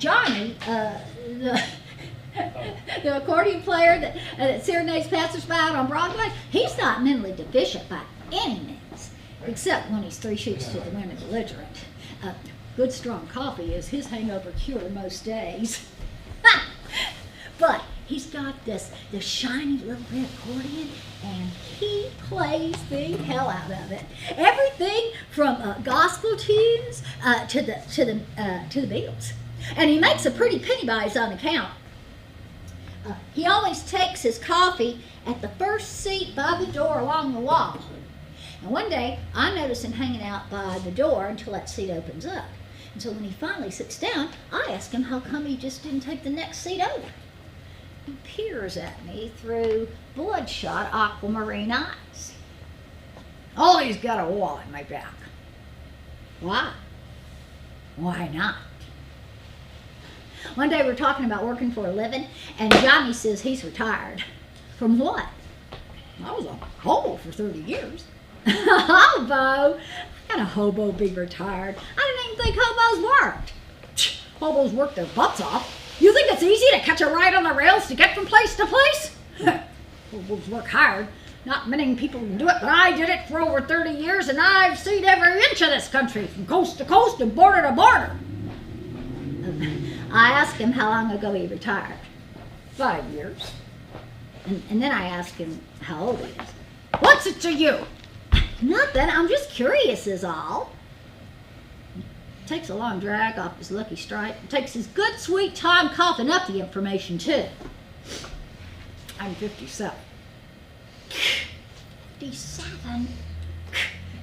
Johnny, the accordion player that serenades passersby out on Broadway, he's not mentally deficient by any means, except when he's 3 sheets to the wind and belligerent. Good strong coffee is his hangover cure most days. But he's got this shiny little red accordion, and he plays the hell out of it. Everything from gospel tunes to the Beatles. And he makes a pretty penny by his own account. He always takes his coffee at the first seat by the door along the wall. And one day, I noticed him hanging out by the door until that seat opens up. And so when he finally sits down, I ask him how come he just didn't take the next seat over. He peers at me through bloodshot aquamarine eyes. Oh, he's got a wall in my back. Why? Why not? One day we're talking about working for a living, and Johnny says he's retired. From what? I was a hobo for 30 years. Hobo? Can a hobo be retired? I didn't even think hobos worked. Hobos work their butts off. You think it's easy to catch a ride on the rails to get from place to place? Hobos work hard. Not many people can do it, but I did it for over 30 years, and I've seen every inch of this country, from coast to coast and border to border. I asked him how long ago he retired. 5 years. And then I asked him how old he is. What's it to you? Nothing, I'm just curious is all. Takes a long drag off his lucky strike. Takes his good sweet time coughing up the information too. I'm 57. 57?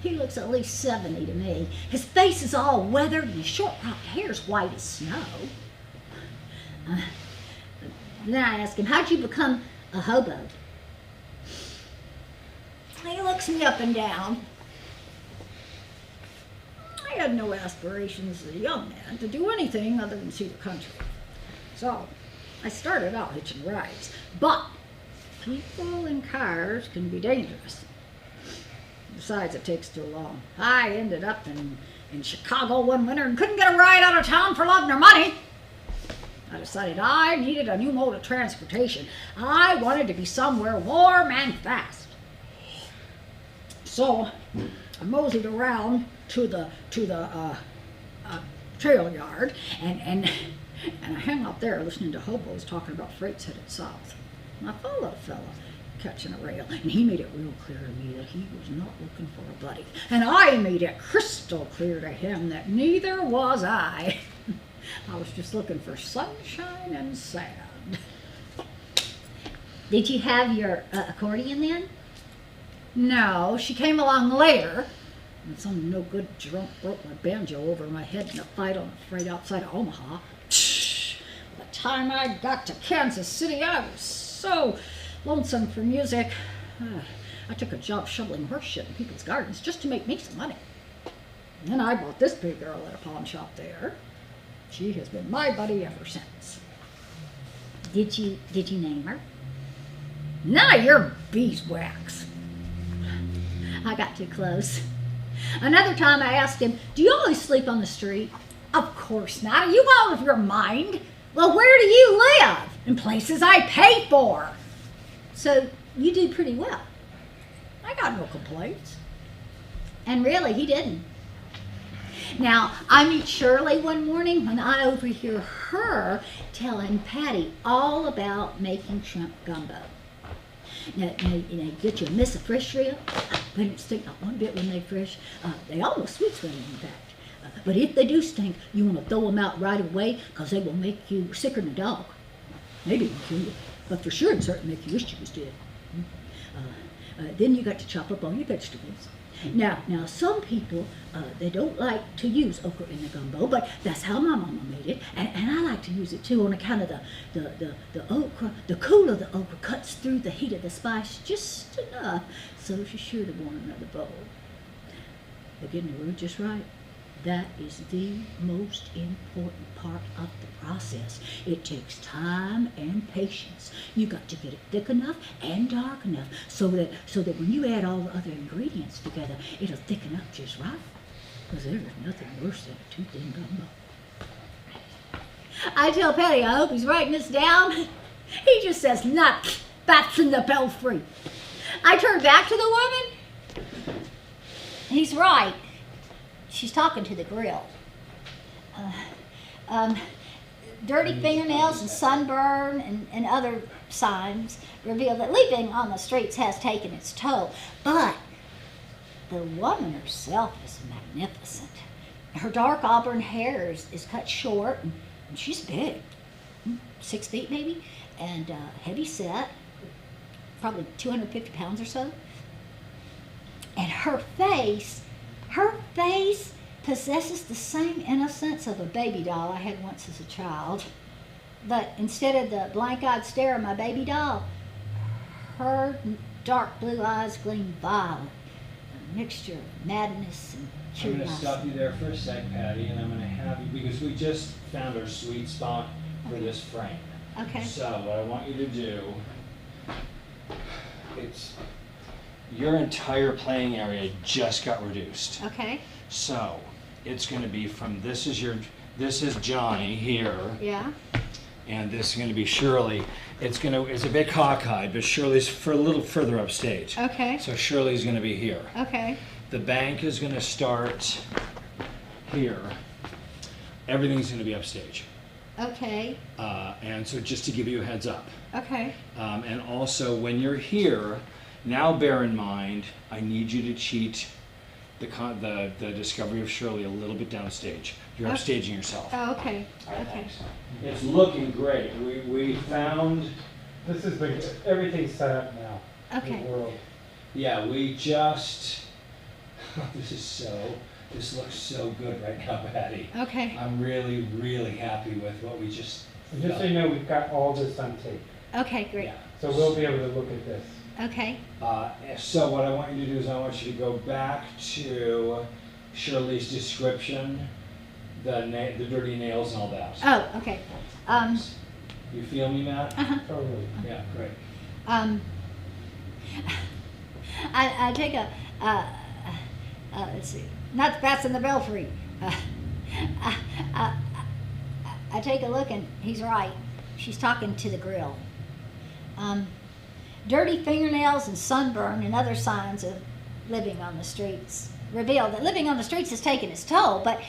He looks at least 70 to me. His face is all weathered and his short cropped hair's white as snow. Then I ask him, how'd you become a hobo? He looks me up and down. I had no aspirations as a young man to do anything other than see the country. So I started out hitching rides. But people in cars can be dangerous. Besides, it takes too long. I ended up in Chicago one winter and couldn't get a ride out of town for love nor money. I decided I needed a new mode of transportation. I wanted to be somewhere warm and fast. So I moseyed around to the trail yard, and I hung out there listening to hobos talking about freights headed south. And I followed a fella catching a rail, and he made it real clear to me that he was not looking for a buddy. And I made it crystal clear to him that neither was I. I was just looking for sunshine and sand. Did you have your accordion then? No, she came along later. And some no-good drunk broke my banjo over my head in a fight on a freight outside of Omaha. By the time I got to Kansas City, I was so lonesome for music. I took a job shoveling horse shit in people's gardens just to make me some money. And then I bought this big girl at a pawn shop there. She has been my buddy ever since. Did you name her? None of your beeswax. I got too close. Another time I asked him, do you always sleep on the street? Of course not. Are you out of your mind? Well, where do you live? In places I pay for. So you do pretty well. I got no complaints. And really, he didn't. Now, I meet Shirley one morning when I overhear her telling Patty all about making shrimp gumbo. Now, get you a miss of fresh shrimp. They don't stink not one bit when they're fresh. They almost sweet swim, in fact. But if they do stink, you want to throw them out right away because they will make you sicker than a dog. Maybe even kill you, but for sure and certain make you wish you was dead. Then you got to chop up all your vegetables. Now, some people, they don't like to use okra in the gumbo, but that's how my mama made it, and I like to use it too on account of the okra. The cool of the okra cuts through the heat of the spice just enough, so she's sure to want another bowl. But getting the root just right, that is the most important part of the process. It takes time and patience. You got to get it thick enough and dark enough so that when you add all the other ingredients together, it'll thicken up just right. Because there is nothing worse than a too thin gumbo. I tell Patty, I hope he's writing this down. He just says, nuts, bats in the belfry. I turn back to the woman. He's right. She's talking to the grill. Dirty fingernails and sunburn and other signs reveal that living on the streets has taken its toll. But the woman herself is magnificent. Her dark auburn hair is cut short, and she's big, 6 feet maybe, and heavy set, probably 250 pounds or so. And her face possesses the same innocence of a baby doll I had once as a child. But instead of the blank-eyed stare of my baby doll, her dark blue eyes gleam violet, a mixture of madness and I'm going to stop you there for a sec, Patty, and I'm going to have you, because we just found our sweet spot for this frame. Okay. So what I want you to do, it's your entire playing area just got reduced. Okay. So it's going to be from this is Johnny here, Yeah. and this is going to be Shirley. It's a bit cockeyed, but Shirley's for a little further upstage. Okay. So Shirley's going to be here. Okay. The bank is going to start here. Everything's going to be upstage. Okay. And so just to give you a heads up. Okay. And also when you're here, now bear in mind, I need you to cheat the discovery of Shirley a little bit downstage. You're Okay. upstaging yourself. Oh, okay. All right, Okay. thanks. It's looking great. We found, This is big. Everything's set up now. Okay. The world. yeah, we just, this looks so good right now, Patty. Okay. I'm really, really happy with what we just. And just so you know, we've got all this on tape, Okay, great. Yeah. so we'll be able to look at this. Okay. So what I want you to do is I want you to go back to Shirley's description, the dirty nails and all that. Oh, okay. You feel me, Matt? Uh-huh. Totally. Yeah, great. I take a, let's see, not the bats in the belfry. I take a look and he's right. She's talking to the grill. Dirty fingernails and sunburn and other signs of living on the streets reveal that living on the streets has taken its toll, but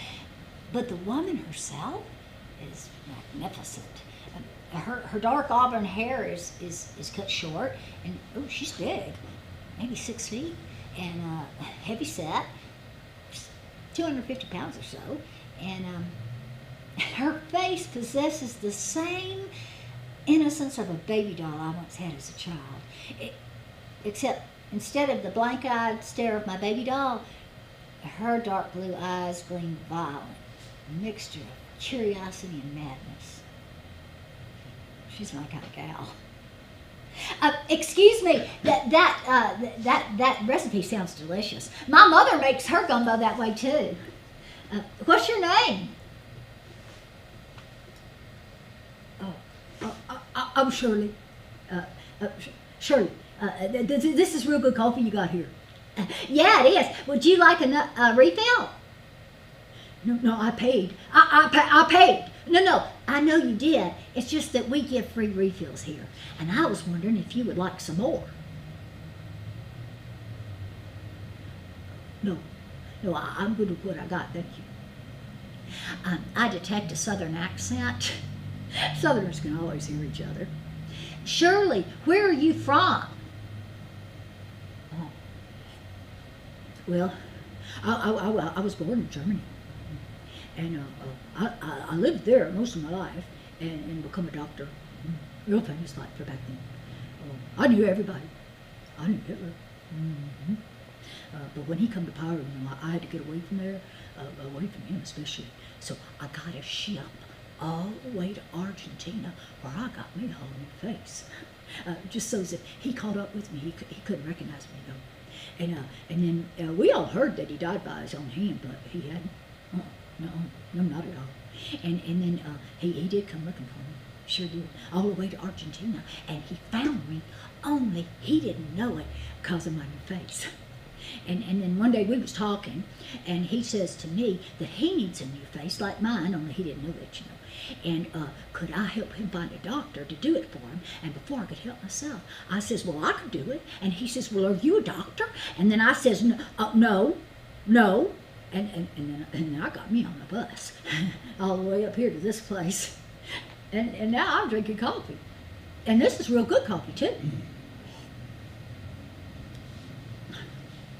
the woman herself is magnificent. Her dark auburn hair is cut short, and oh, she's big, maybe 6 feet, and heavy set, 250 pounds or so, and her face possesses the same innocence of a baby doll I once had as a child. Except instead of the blank-eyed stare of my baby doll, her dark blue eyes gleam violet, a mixture of curiosity and madness. She's my kind of gal. Excuse me, that recipe sounds delicious. My mother makes her gumbo that way too. What's your name? I'm Shirley. Shirley, this is real good coffee you got here. Yeah, it is. Would you like a refill? No, I paid. I paid. No, I know you did. It's just that we give free refills here. And I was wondering if you would like some more. No, I'm good with what I got, thank you. I detect a southern accent. Southerners can always hear each other. Shirley, where are you from? Oh. Well, I was born in Germany. And I lived there most of my life and become a doctor. Real famous like for back then. I knew everybody. I knew Hitler. Mm-hmm. But when he come to power, I had to get away from there, away from him especially. So I got a ship all the way to Argentina, where I got me a whole new face. Just so that he caught up with me, he couldn't recognize me though. And then we all heard that he died by his own hand, but he hadn't. No, not at all. And then he did come looking for me, sure did, all the way to Argentina, and he found me. Only he didn't know it because of my new face. And then one day we was talking, and he says to me that he needs a new face like mine, only he didn't know it, you know. And could I help him find a doctor to do it for him? And before I could help myself, I says, well, I could do it. And he says, well, are you a doctor? And then I says, no. And then I got me on the bus all the way up here to this place. And now I'm drinking coffee. And this is real good coffee, too.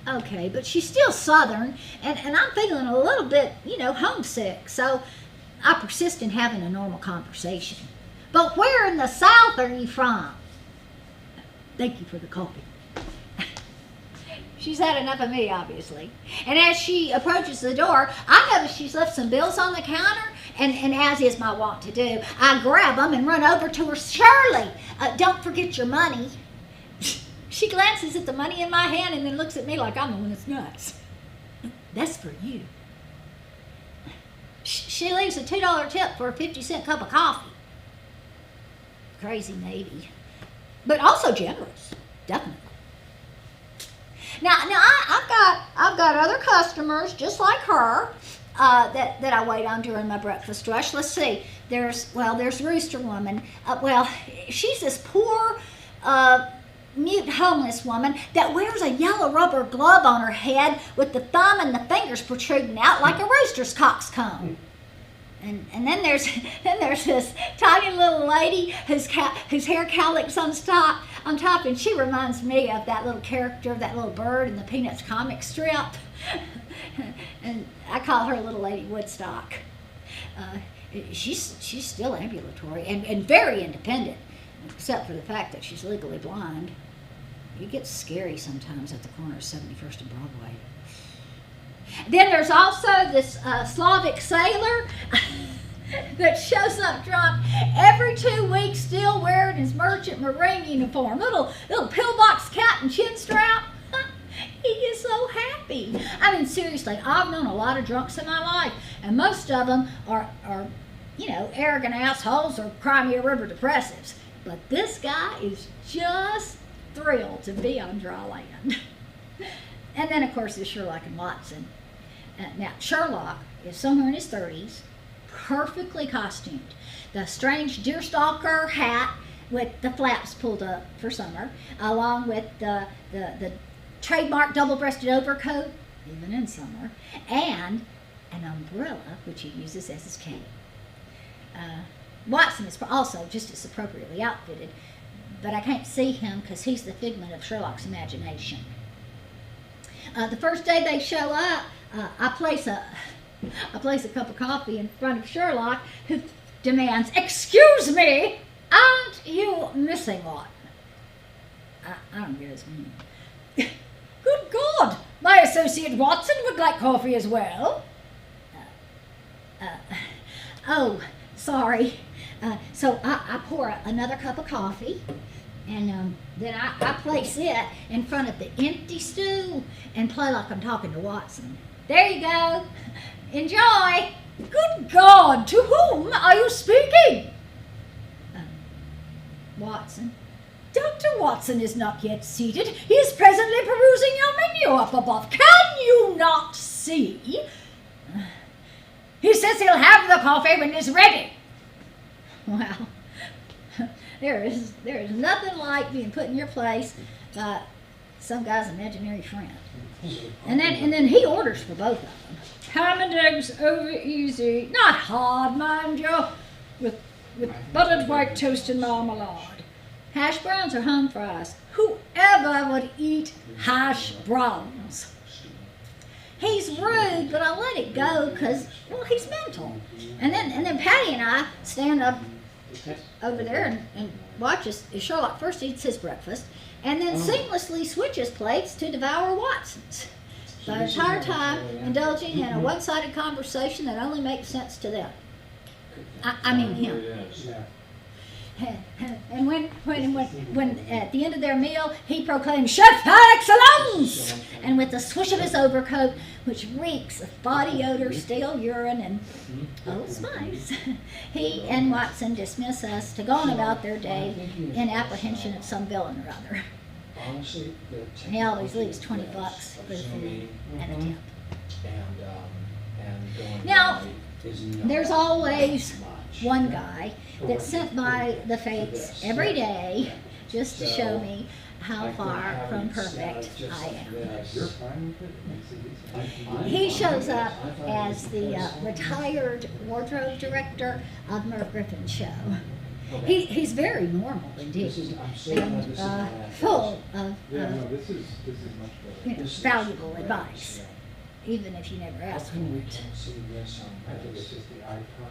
Okay, but she's still Southern, and I'm feeling a little bit, homesick. So I persist in having a normal conversation. But where in the South are you from? Thank you for the coffee. She's had enough of me, obviously. And as she approaches the door, I notice she's left some bills on the counter, and as is my wont to do, I grab them and run over to her. Shirley, don't forget your money. She glances at the money in my hand and then looks at me like I'm the one that's nuts. That's for you. She leaves a $2 tip for a 50-cent cup of coffee. Crazy maybe, but also generous, definitely. Now I've got other customers just like her that I wait on during my breakfast rush. Let's see. There's Rooster Woman. She's this poor mute homeless woman that wears a yellow rubber glove on her head with the thumb and the fingers protruding out like a rooster's coxcomb. And then there's this tiny little lady whose hair cowlicks on top, and she reminds me of that little character, that little bird in the Peanuts comic strip. And I call her Little Lady Woodstock. She's still ambulatory and very independent, except for the fact that she's legally blind. It gets scary sometimes at the corner of 71st and Broadway. Then there's also this Slavic sailor that shows up drunk every 2 weeks, still wearing his merchant marine uniform, little pillbox cap and chin strap. He is so happy. I mean, seriously, I've known a lot of drunks in my life, and most of them are arrogant assholes or Crimea River depressives. But this guy is just thrilled to be on dry land. And then, of course, there's Sherlock and Watson. Now, Sherlock is somewhere in his 30s, perfectly costumed. The strange deerstalker hat with the flaps pulled up for summer, along with the trademark double-breasted overcoat, even in summer, and an umbrella, which he uses as his cane. Watson is also just as appropriately outfitted, but I can't see him because he's the figment of Sherlock's imagination. The first day they show up, I place a cup of coffee in front of Sherlock, who demands, "Excuse me, aren't you missing one?" I don't get his meaning. "Good God, my associate Watson would like coffee as well." Oh, sorry. So I pour another cup of coffee, and then I place it in front of the empty stool and play like I'm talking to Watson. "There you go. Enjoy." "Good God, to whom are you speaking?" "Watson." "Dr. Watson is not yet seated. He is presently perusing your menu up above. Can you not see? He says he'll have the coffee when it's ready." Well, there is nothing like being put in your place by some guy's imaginary friend. And then he orders for both of them. "Ham and eggs over easy, not hard, mind you, with buttered white toast and marmalade. Hash browns or home fries? Whoever would eat hash browns?" He's rude, but I let it go because, he's mental. And then Patty and I stand up over there and watch as Sherlock first eats his breakfast and then seamlessly switches plates to devour Watson's. The entire time indulging in a one-sided conversation that only makes sense to them. I mean him. Yeah. And when at the end of their meal, he proclaims "Chef par excellence!" And with the swish of his overcoat, which reeks of body odor, stale urine, and spice, he and Watson dismiss us to go on about their day in apprehension of some villain or other. honestly, the He always leaves technology 20 bucks of for the food Zooming and a Mhm. tip. and going Now, live is not There's always much. one guy that's sent by the fates every day just to show me how far from perfect I am. You're fine with it? It makes it easy. He shows up as the retired wardrobe director of Merv Griffin's show. He's very normal indeed, and full of Yeah, no, this is much better. valuable advice, even if you never ask for it. I think it's just the iPod.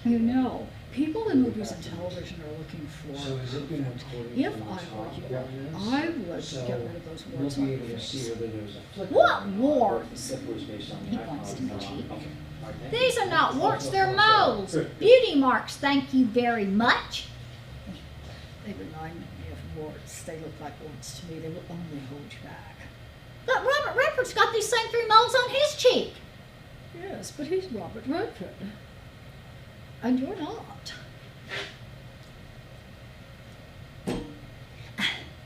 You know, people in movies and television are looking for So is it been perfect. recorded If from the I top were you, on this? I would So get rid of those We'll words be on able your to see face. whether there's a flicker. What or not. warts? The flipper is based on the He iPod wants to or be not. cheap. Okay. All right, These are not warts, they're moles. Beauty marks, thank you very much. They remind me of warts. They look like warts to me. They will only hold you back. But Robert Redford's got these same 3 moles on his cheek. Yes, but he's Robert Redford. And you're not.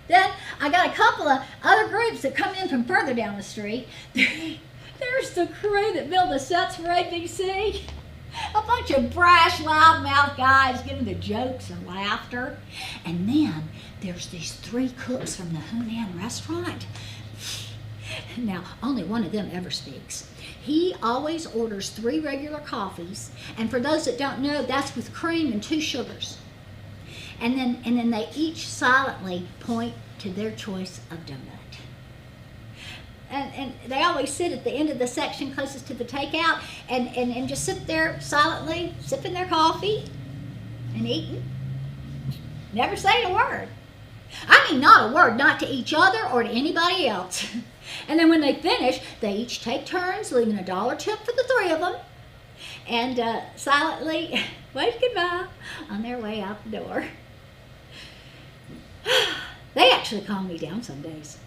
Then I got a couple of other groups that come in from further down the street. There's the crew that build the sets for ABC. A bunch of brash, loudmouth guys giving the jokes and laughter. And then there's these 3 cooks from the Hunan restaurant. Now, only one of them ever speaks. He always orders 3 regular coffees, and for those that don't know, that's with cream and 2 sugars. And then they each silently point to their choice of donut. And they always sit at the end of the section closest to the takeout and just sit there silently sipping their coffee and eating. Never saying a word. I mean, not a word, not to each other or to anybody else. And then when they finish, they each take turns, leaving a $1 tip for the 3 of them, and silently wave goodbye on their way out the door. They actually calm me down some days.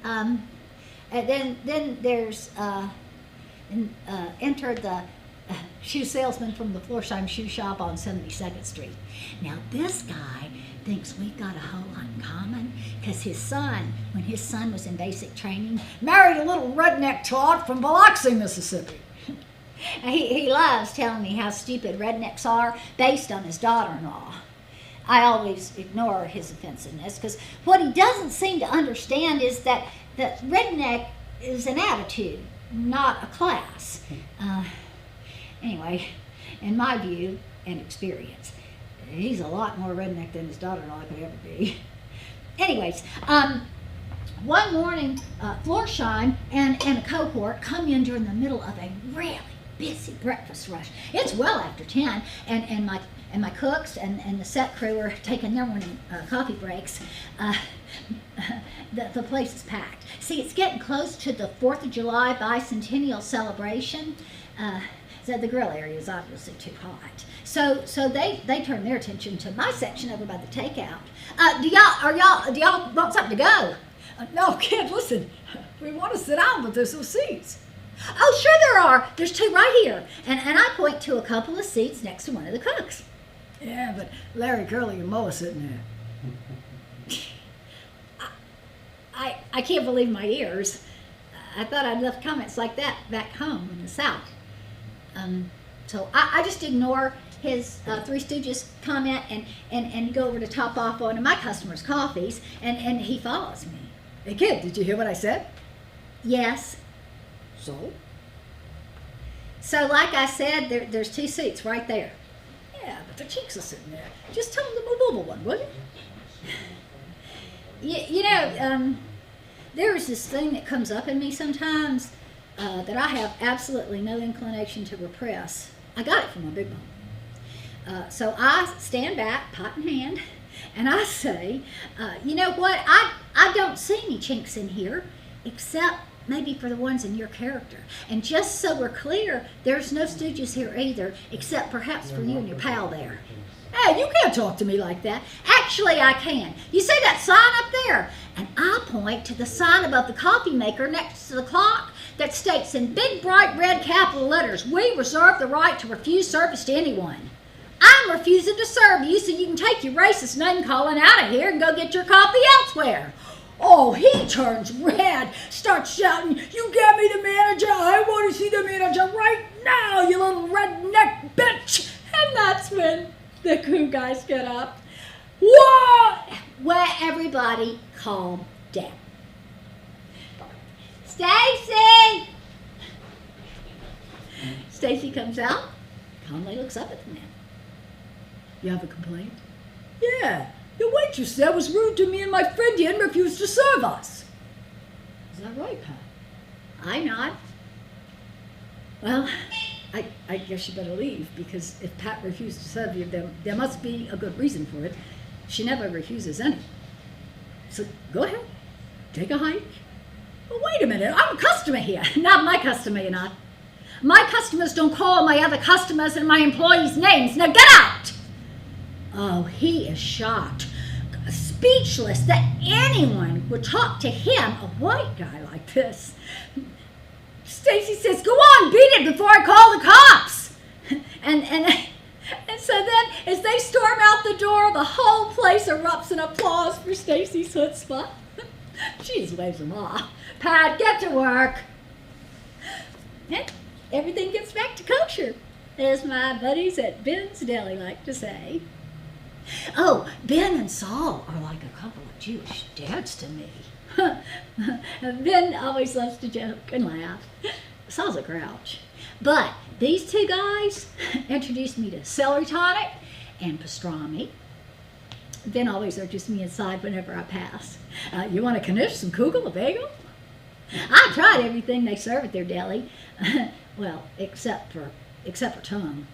And then there's enter the shoe salesman from the Florsheim Shoe Shop on 72nd Street. Now this guy thinks we've got a whole lot in common because his son, when his son was in basic training, married a little redneck tot from Biloxi, Mississippi. He loves telling me how stupid rednecks are based on his daughter-in-law. I always ignore his offensiveness because what he doesn't seem to understand is that redneck is an attitude, not a class. Anyway, in my view and experience, he's a lot more redneck than his daughter-in-law could ever be. Anyways, one morning, Florsheim and a cohort come in during the middle of a really busy breakfast rush. It's well after 10, and my cooks and the set crew are taking their morning coffee breaks. The place is packed. See, it's getting close to the 4th of July bicentennial celebration. So the grill area is obviously too hot. So they turn their attention to my section over by the takeout. Do y'all want something to go? No, kid, listen. We want to sit down, but there's no seats. Oh, sure there are. There's 2 right here. And I point to a couple of seats next to one of the cooks. Yeah, but Larry, Curly, and Mo are sitting there. I can't believe my ears. I thought I'd left comments like that back home in the South. So I just ignore his 3 Stooges comment and go over to top off one of my customers' coffees, and he follows me. Hey kid, did you hear what I said? Yes. So? So like I said, there's 2 seats right there. Yeah, but the chicks are sitting there. Just tell them to move over one, will you? You know, there is this thing that comes up in me sometimes that I have absolutely no inclination to repress. I got it from my big mom. So I stand back, pot in hand, and I say, you know what, I don't see any chinks in here, except maybe for the ones in your character. And just so we're clear, there's no Stooges here either, except perhaps for you and your pal there. Hey, you can't talk to me like that. Actually, I can. You see that sign up there? And I point to the sign above the coffee maker next to the clock that states in big, bright red capital letters, "We reserve the right to refuse service to anyone." I I'm refusing to serve you, so you can take your racist name calling out of here and go get your coffee elsewhere. Oh, he turns red, starts shouting, you get me the manager, I want to see the manager right now, you little redneck bitch. And that's when the crew guys get up. What? Well, everybody calm down. Stacy! Stacy comes out, calmly looks up at the man. You have a complaint? Yeah, the waitress there was rude to me and my friend here and refused to serve us. Is that right, Pat? I nod. Well, I guess you better leave, because if Pat refused to serve you, there must be a good reason for it. She never refuses any. So go ahead, take a hike. Well, wait a minute, I'm a customer here. Not my customer, you're not. My customers don't call my other customers and my employees' names. Now get out! Oh, he is shocked, speechless that anyone would talk to him, a white guy like this. Stacy says, go on, beat it before I call the cops. And so then, as they storm out the door, the whole place erupts in applause for Stacy's chutzpah. She just waves them off. Pat, get to work. And everything gets back to kosher, as my buddies at Ben's Deli like to say. Oh, Ben and Saul are like a couple of Jewish dads to me. Ben always loves to joke and laugh. Saul's a grouch. But these two guys introduced me to celery tonic and pastrami. Ben always urges me inside whenever I pass. You want a knish, some kugel, a bagel? I tried everything they serve at their deli. Well, except for tongue.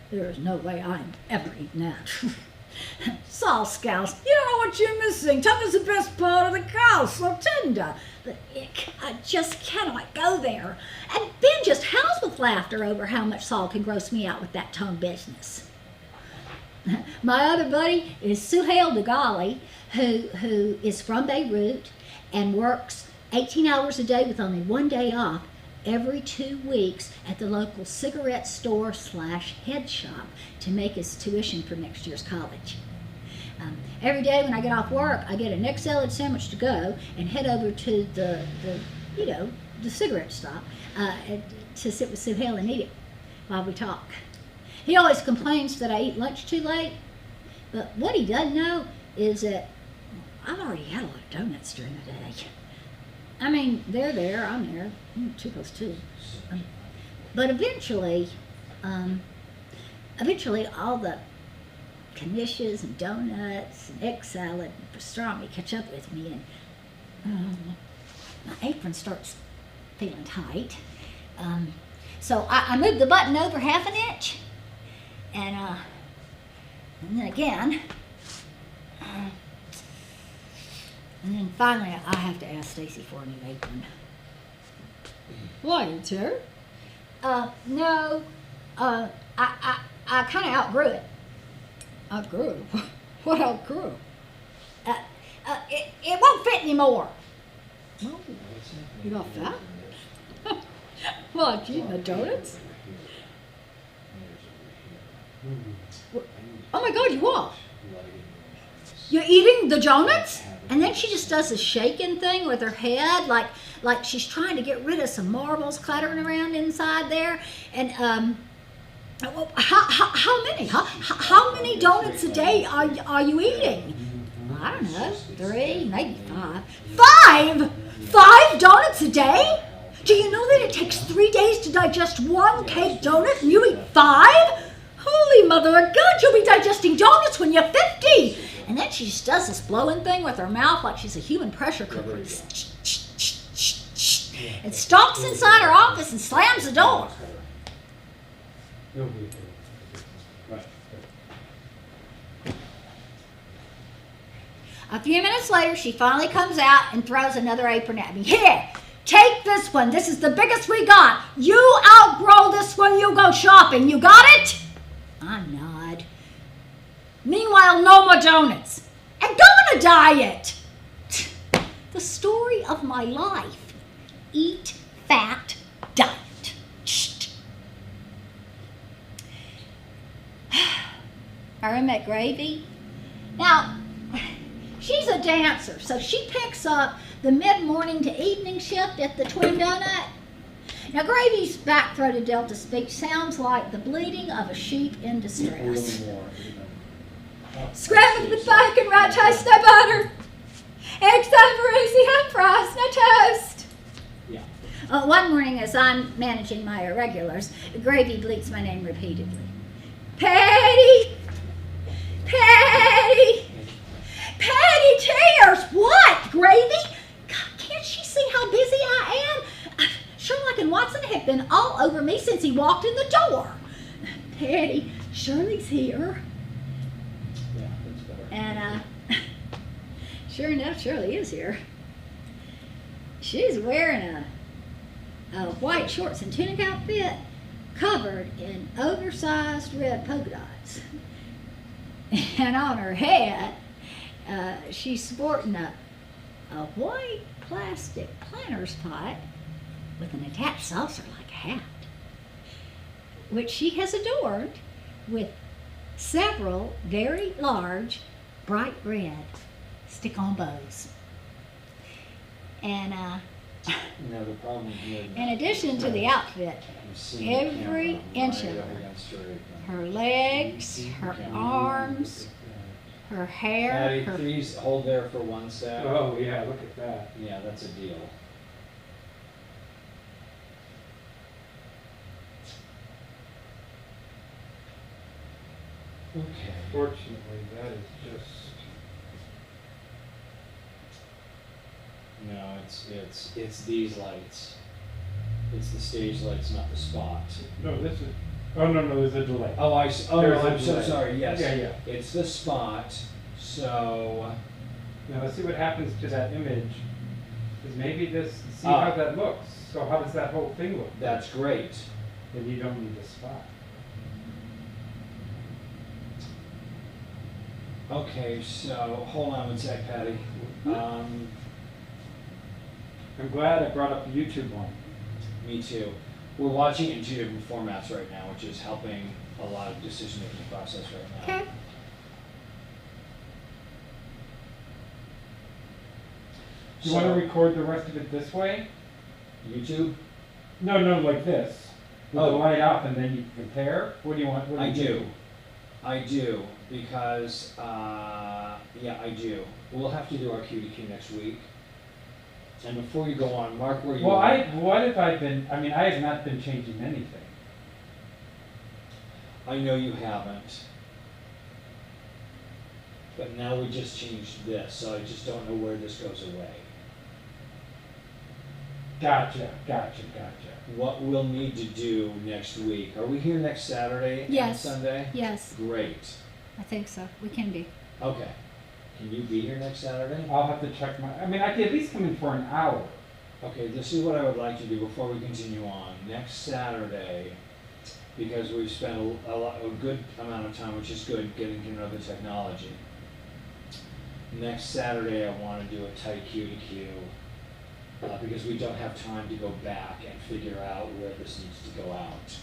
There is no way I'm ever eating that. Saul scowls. You don't know what you're missing. Tongue is the best part of the cow, so tender. But I just cannot go there. And Ben just howls with laughter over how much Saul can gross me out with that tongue business. My other buddy is Suhail Degali, who is from Beirut and works 18 hours a day with only one day off every 2 weeks at the local cigarette store / head shop to make his tuition for next year's college. Every day when I get off work, I get an egg salad sandwich to go and head over to the cigarette stop to sit with Suhail and eat it while we talk. He always complains that I eat lunch too late, but what he doesn't know is that I've already had a lot of donuts during the day. I mean, they're there, I'm there, 2 + 2. But eventually all the knishes and donuts and egg salad and pastrami catch up with me, and my apron starts feeling tight. So I moved the button over 1/2 inch, and then again, and then finally I have to ask Stacy for a new apron. Why, you tear? No, I kind of outgrew it. Outgrew? What outgrew? It won't fit anymore. Oh, you got fat? What, you eating the donuts? Oh my God, you what? You're eating the donuts? And then she just does this shaking thing with her head, like she's trying to get rid of some marbles clattering around inside there. And how many? How many donuts a day are you eating? I don't know, 3, maybe 5. 5? 5 donuts a day? Do you know that it takes 3 days to digest 1 cake donut, and you eat 5? Holy mother of God, you'll be digesting donuts when you're 50. And then she just does this blowing thing with her mouth like she's a human pressure cooker. And stalks inside her office and slams the door. A few minutes later, she finally comes out and throws another apron at me. Here, take this one. This is the biggest we got. You outgrow this when you go shopping. You got it? I nod. Meanwhile, no more donuts. And go on a diet. The story of my life. Eat fat, diet. I met Gravy. Now, she's a dancer, so she picks up the mid-morning to evening shift at the Twin Donut. Now, Gravy's back-throated Delta speech sounds like the bleating of a sheep in A distress. little more. Scrambled with bacon, right toast, no butter. Eggs over easy, ham fries, no toast. Yeah. One morning, as I'm managing my irregulars, Gravy bleats my name repeatedly. Patty! Patty! Patty Tears! What, Gravy? God, can't she see how busy I am? Sherlock and Watson have been all over me since he walked in the door. Patty, Shirley's here. Yeah, that's better. And, sure enough, Shirley is here. She's wearing a white shorts and tunic outfit covered in oversized red polka dots. And on her head, she's sporting a white plastic planter's pot with an attached saucer like a hat, which she has adorned with several very large, bright red stick-on bows. And Now the problem with in addition to the outfit, every inch of her legs, her arms, her hair, Patty, her please hold there for 1 sec. Oh, yeah, look at that. Yeah, that's a deal. Okay. Fortunately, that is just, No, it's these lights. It's the stage lights, not the spot. no, this is, oh, no, there's a delay. Oh, oh, There's no, a I'm so delay. sorry. Yes. Yeah. It's the spot. So Now, let's see what happens to that image. Because maybe this, see Ah. how that looks. So how does that whole thing look? that's great. Then you don't need a spot. Okay, so hold on 1 sec, Patty. I'm glad I brought up the YouTube one. Me too. We're watching it in 2 different formats right now, which is helping a lot of decision-making process right now. okay. Do you want to record the rest of it this way? YouTube? No, like this. With the Oh. light off and then you compare? What do you want? What I you do. I do, because, yeah, I do. We'll have to do our Q to Q next week. And before you go on, mark where you Well, are. what have I been, I mean, I have not been changing anything. I know you haven't. But now we just changed this, so I just don't know where this goes away. Gotcha. What we'll need to do next week, are we here next Saturday and Yes. Sunday? Yes, Great. I think so. We can be. Okay. Can you be here next Saturday? I'll have to check I mean, I could at least come in for an hour. Okay, this is what I would like to do before we continue on. Next Saturday, because we've spent a good amount of time, which is good, getting to know the technology. Next Saturday, I want to do a tight Q to Q, because we don't have time to go back and figure out where this needs to go out.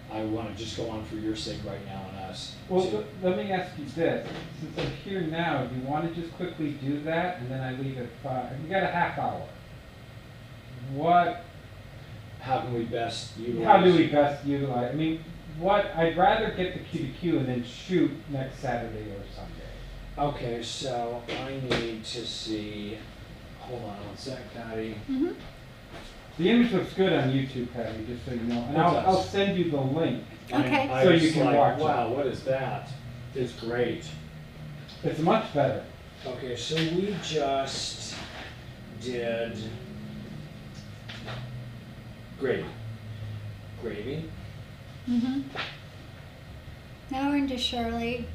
I want to just go on for your sake right now and us. Well, to- let me ask you this. Since I'm here now, do you want to just quickly do that and then I leave at 5? You got a half hour. How can we best utilize? How do we best utilize, I mean, I'd rather get the Q to Q and then shoot next Saturday or Sunday. Okay, so I need to see, hold on 1 sec, Patty. Mm-hmm. The image looks good on YouTube, Patty, just so you know. And It does. I'll send you the link. Okay. I So was you can like, watch it. wow, what is that? It's great. It's much better. Okay, so we just did gravy. Gravy? Mm-hmm. Now we're into Shirley.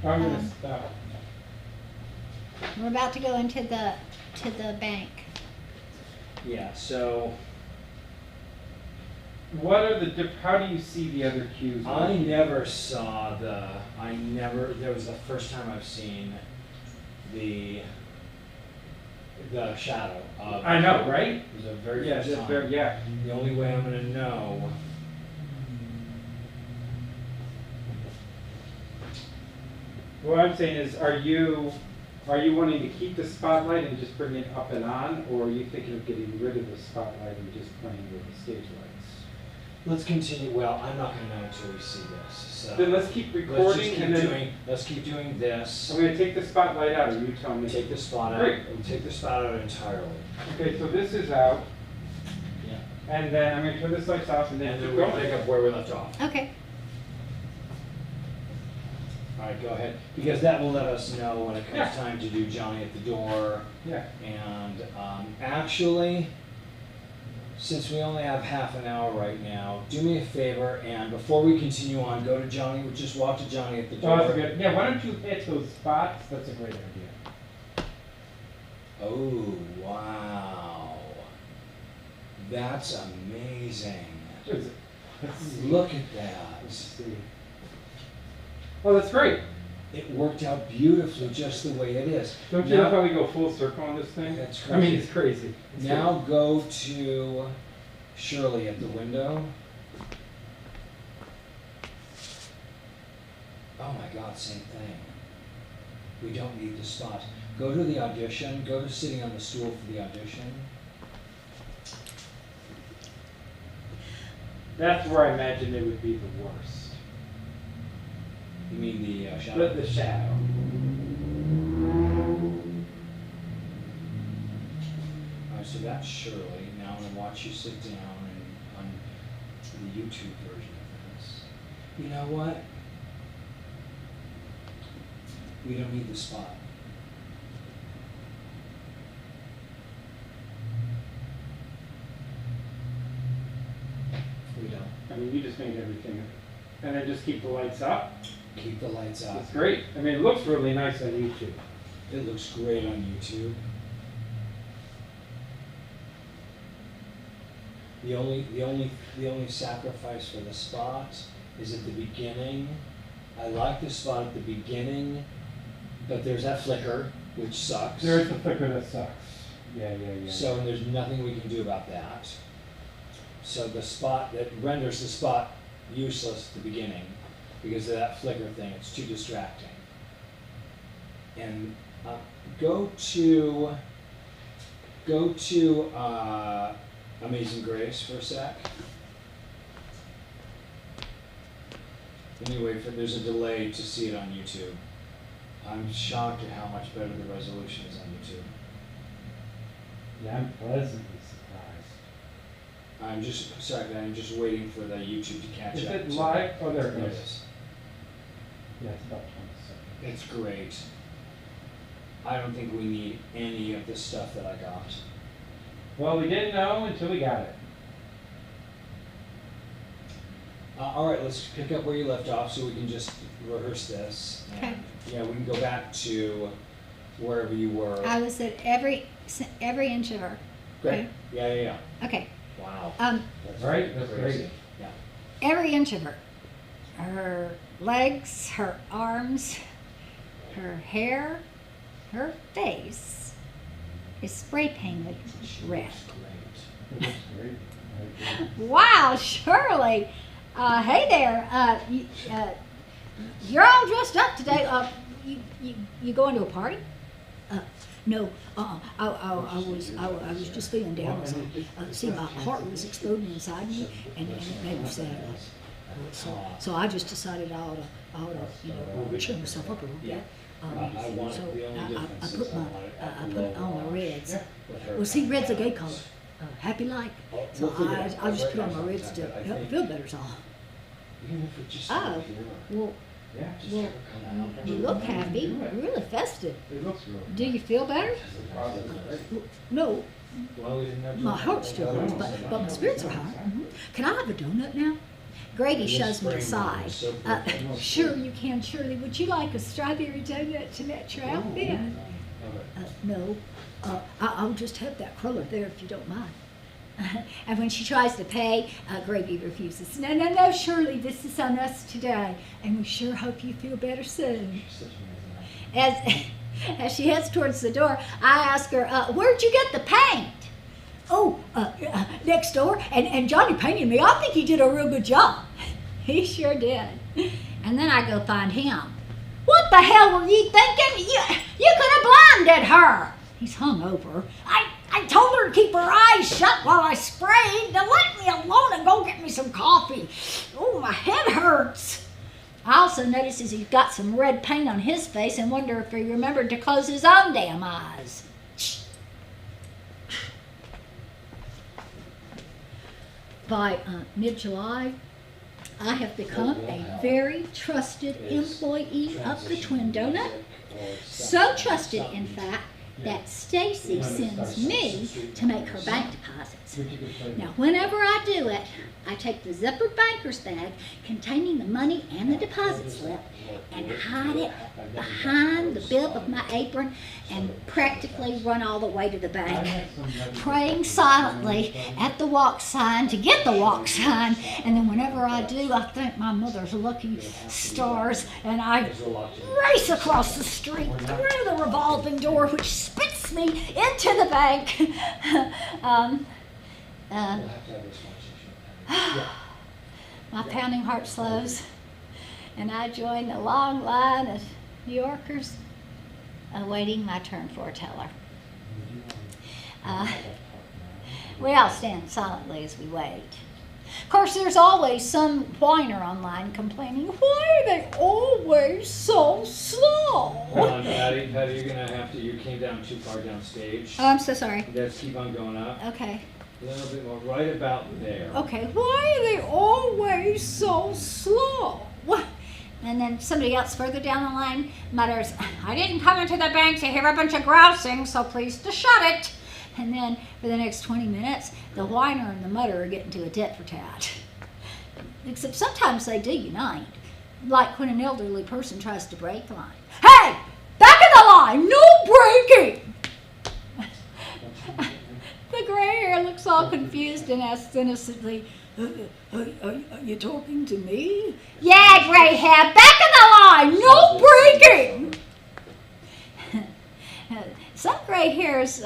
I'm gonna Um, stop. We're about to go into the bank. Yeah, so What are how do you see the other cues? I never saw there was the first time I've seen the shadow of. I know, right? It was a very Yeah, first just time. very, yeah. The only way I'm gonna know. What I'm saying is, are you wanting to keep the spotlight and just bring it up and on, or are you thinking of getting rid of the spotlight and just playing with the stage lights? Let's continue, well, I'm not gonna know until we see this, so. Then let's keep Let's just recording keep and then doing, let's keep doing this. I'm gonna take the spotlight out, or you tell me. Take the spot out, Great. we'll take the spot out entirely. Okay, so this is out, Yeah. and then I'm gonna turn this lights off and then And then keep we'll pick going. up where we left off. Okay. All right, go ahead, because that will let us know when it comes Yeah. time to do Johnny at the door. Yeah, And actually, since we only have half an hour right now, do me a favor and before we continue on, go to Johnny, just walk to Johnny at the oh, door. that's good. Yeah, why don't you hit those spots? That's a great idea. Oh, wow. That's amazing. Is it? Let's see. Look at that. Let's see. Oh, that's great. It worked out beautifully just the way it is. Don't you Now- love how we go full circle on this thing? That's I mean, crazy. it's crazy. It's Now go to Shirley at the window. Oh my God, same thing. We don't need the spot. Go to the audition, go to sitting on the stool for the audition. That's where I imagine it would be the worst. You mean the shadow? The shadow. Alright, so that's Shirley. Now I'm gonna watch you sit down and on the YouTube version of this. You know what? We don't need the spot. We don't. I mean, you just made everything. And then just keep the lights up. Keep the lights out. That's great. I mean, it looks really nice on YouTube. It looks great on YouTube. The only sacrifice for the spot is at the beginning. I like the spot at the beginning, but there's that flicker, which sucks. There's the flicker that sucks. Yeah. So there's nothing we can do about that. So the spot, that renders the spot useless at the beginning because of that flicker thing, it's too distracting. And go to Amazing Grace for a sec. Anyway, there's a delay to see it on YouTube. I'm shocked at how much better the resolution is on YouTube. Yeah, I'm pleasantly surprised. I'm just waiting for the YouTube to catch Is up. it to- live? Oh, there it There it goes. is. Yeah, it's about 20 seconds. It's great. I don't think we need any of the stuff that I got. Well, we didn't know until we got it. All right, let's pick up where you left off so we can just rehearse this. And, yeah, we can go back to wherever you were. I was at every inch of her. Great. Okay. Yeah. Okay. Wow. That's Right? That's crazy. great. Yeah. Every inch of her. Her legs, her arms, her hair, her face is spray painted red. Great. It looks great. I agree. Wow, Shirley. Hey there. You're all dressed up today. You going to a party? No. I was just feeling down. See, my heart was exploding inside me, and it made me sad. So I just decided I ought to cheer myself up a little bit. I want So the only I difference put is my I put on my reds. with her Well, see, red's a gay background. color. Happy light. So We'll figure it out. I just Right put on now my reds sometime, to but I help me think- feel better, so. Even if it just Oh, here, well, Yeah, just well, have her come out. you look happy, really festive. it looks real. Do you feel better? No, Well, we didn't have my to- heart still hurts, but my spirits are high. Can I have a donut now? Grady This shoves me spring aside. is so perfect. Sure you can, Shirley. Would you like a strawberry donut to match your outfit? No, I'll just have that cruller there if you don't mind. And when she tries to pay, Grady refuses. No, Shirley, this is on us today, and we sure hope you feel better soon. She's such an amazing actor. As she heads towards the door, I ask her, where'd you get the paint? Oh, next door, and Johnny painted me. I think he did a real good job. He sure did. And then I go find him. What the hell were you thinking? You could have blinded her. He's hung over. I told her to keep her eyes shut while I sprayed. Now let me alone and go get me some coffee. Oh, my head hurts. I also notices he's got some red paint on his face and wonder if he remembered to close his own damn eyes. By mid-July, I have become a very trusted employee of the Twin Donut. So trusted, in fact, that Stacy sends me to make her bank deposits. Now, whenever I do it, I take the zippered banker's bag containing the money and the deposit slip and hide it behind the bib of my apron and practically run all the way to the bank, praying silently at the walk sign to get the walk sign. And then whenever I do, I thank my mother's lucky stars and I race across the street through the revolving door, which spits me into the bank. My pounding heart slows, and I join the long line of New Yorkers awaiting my turn for a teller. We all stand silently as we wait. Of course, there's always some whiner online complaining, why are they always so slow? Hold on, Patty, you're gonna have to, you came down too far downstage. Oh, I'm so sorry. You guys keep on going up. Okay. A little bit more, right about there. Okay, why are they always so slow? What? And then somebody else further down the line mutters, I didn't come into the bank to hear a bunch of grousing, so please to shut it. And then for the next 20 minutes, the whiner and the mutter are getting to a tit for tat. Except sometimes they do unite. Like when an elderly person tries to break the line. Hey! Back in the line! No breaking! The gray hair looks all confused and asks innocently, are you talking to me? Yeah, gray hair, back in the line! No breaking! Some gray hairs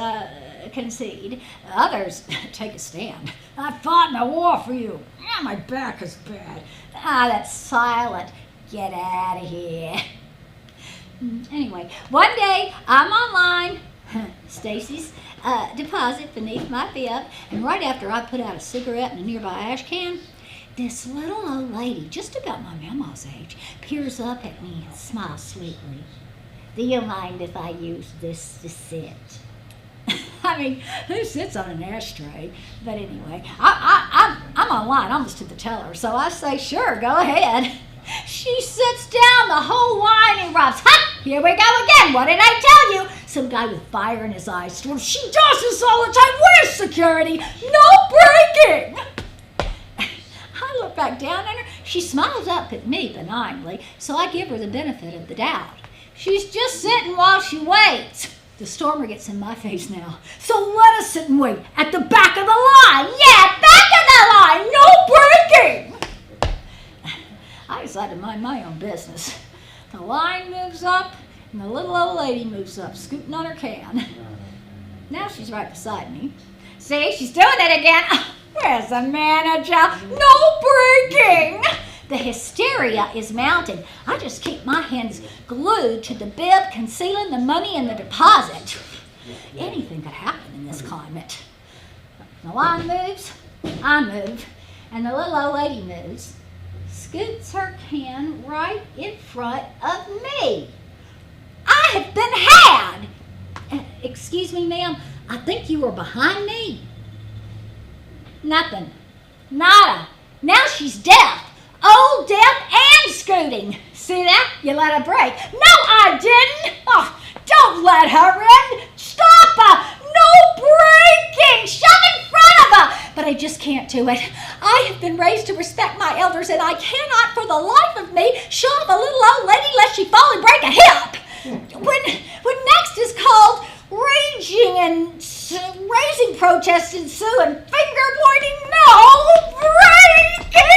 concede. Others take a stand. I fought in a war for you. My back is bad. That's silent. Get out of here. Anyway, one day I'm online. Stacy's deposit beneath my bib, and right after I put out a cigarette in a nearby ash can, this little old lady, just about my mama's age, peers up at me and smiles sweetly. Do you mind if I use this to sit? I mean, who sits on an ashtray? But anyway, I'm online almost to the teller, so I say, sure, go ahead. She sits down, the whole line erupts. Ha! Here we go again. What did I tell you? Some guy with fire in his eyes storms. She does this all the time. Where's security? No breaking! I look back down at her. She smiles up at me benignly, so I give her the benefit of the doubt. She's just sitting while she waits. The stormer gets in my face now. So let us sit and wait at the back of the line. Yeah, back of the line. No breaking! I decided to mind my own business. The line moves up, and the little old lady moves up, scooting on her can. Now she's right beside me. See, she's doing it again. Where's the manager? No breaking! The hysteria is mounting. I just keep my hands glued to the bib concealing the money in the deposit. Anything could happen in this climate. The line moves, I move, and the little old lady moves, scoots her can right in front of me. I have been had! Excuse me, ma'am, I think you were behind me. Nothing. Nada. Now she's deaf. Old, deaf, and scooting. See that? You let her break. No, I didn't. Oh, don't let her in. Stop her. No breaking. Shove in front of her. But I just can't do it. I have been raised to respect my elders, and I cannot for the life of me shove a little old lady lest she fall and break a hip. When next is called raging and raising protests ensue and finger pointing, no breaking.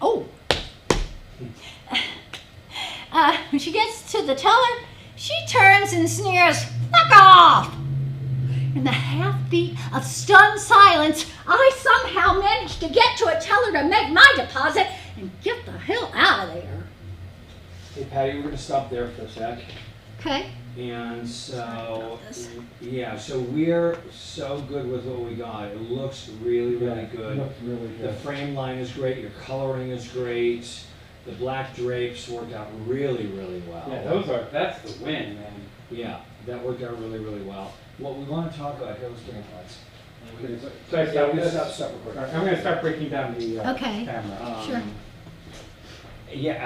Oh. When she gets to the teller, she turns and sneers, fuck off! In the half-beat of stunned silence, I somehow managed to get to a teller to make my deposit and get the hell out of there. Hey Patty, we're gonna stop there for a sec. Okay. And Sorry so, about this. yeah, so we're so good with what we got. It looks really, really It good. looks really The good. frame line is great, your coloring is great. The black drapes worked out really, really well. Yeah, that's the win, man. Yeah, that worked out really, really well. What we wanna talk about, here, let's bring it lights. So I Yeah, start we this, stop recording. I'm gonna start breaking down the Okay. camera. Sure. Yeah,